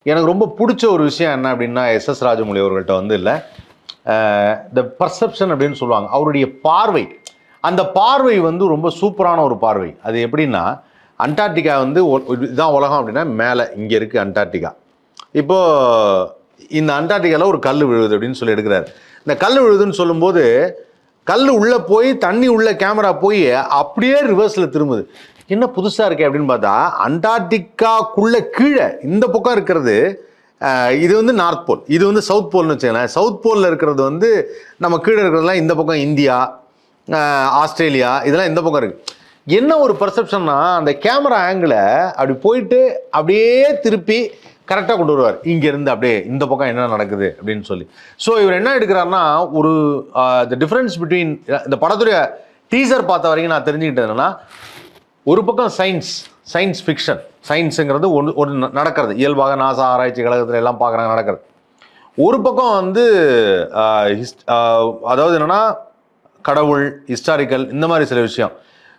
எனக்கு ரொம்ப பிடிச்ச ஒரு விஷயம் என்ன அப்படின்னா எஸ்.எஸ். ராஜமௌழி அவர்கள்ட்ட வந்து இல்லை த பர்செப்ஷன் அப்படின்னு சொல்லுவாங்க. அவருடைய பார்வை, அந்த பார்வை வந்து ரொம்ப சூப்பரான ஒரு பார்வை. அது எப்படின்னா, அண்டார்டிகா வந்து இதுதான் உலகம் அப்படின்னா மேலே இங்கே இருக்குது அண்டார்டிகா. இப்போது இந்த அண்டார்டிகாவில் ஒரு கல் விழுது அப்படின்னு சொல்லி எடுக்கிறார். இந்த கல் விழுதுன்னு சொல்லும்போது கல் உள்ளே போய் தண்ணி உள்ள கேமரா போய் அப்படியே ரிவர்ஸில் திரும்புது. என்ன புதுசாக இருக்கே அப்படின்னு பார்த்தா, அண்டார்டிகாக்குள்ளே கீழே இந்த பக்கம் இருக்கிறது இது வந்து நார்த் போல், இது வந்து சவுத் போல்னு வச்சுக்கலாம். சவுத் போலில் இருக்கிறது வந்து நம்ம கீழே இருக்கிறதுலாம் இந்த பக்கம் இந்தியா, ஆஸ்திரேலியா, இதெல்லாம் இந்த பக்கம் இருக்குது. என்ன ஒரு பர்செப்ஷன்னா, அந்த கேமரா ஆங்கிளை அப்படி போயிட்டு அப்படியே திருப்பி கரெக்டாக கொண்டு வருவார். இங்கேருந்து அப்படியே இந்த பக்கம் என்ன நடக்குது அப்படின்னு சொல்லி. ஸோ இவர் என்ன எடுக்கிறாருன்னா, ஒரு த டிஃப்ரென்ஸ் பிட்வீன் இந்த படத்துடைய டீசர் பார்த்த வரைக்கும் நான் தெரிஞ்சுக்கிட்டது என்னன்னா, ஒரு பக்கம் சயின்ஸ் ஃபிக்ஷன், சயின்ஸுங்கிறது ஒன்று நடக்கிறது இயல்பாக நாசா ஆராய்ச்சி கழகத்தில் எல்லாம் பார்க்குறாங்க நடக்கிறது. ஒரு பக்கம் வந்து அதாவது என்னென்னா கடவுள், ஹிஸ்டாரிக்கல், இந்த மாதிரி சில விஷயம்.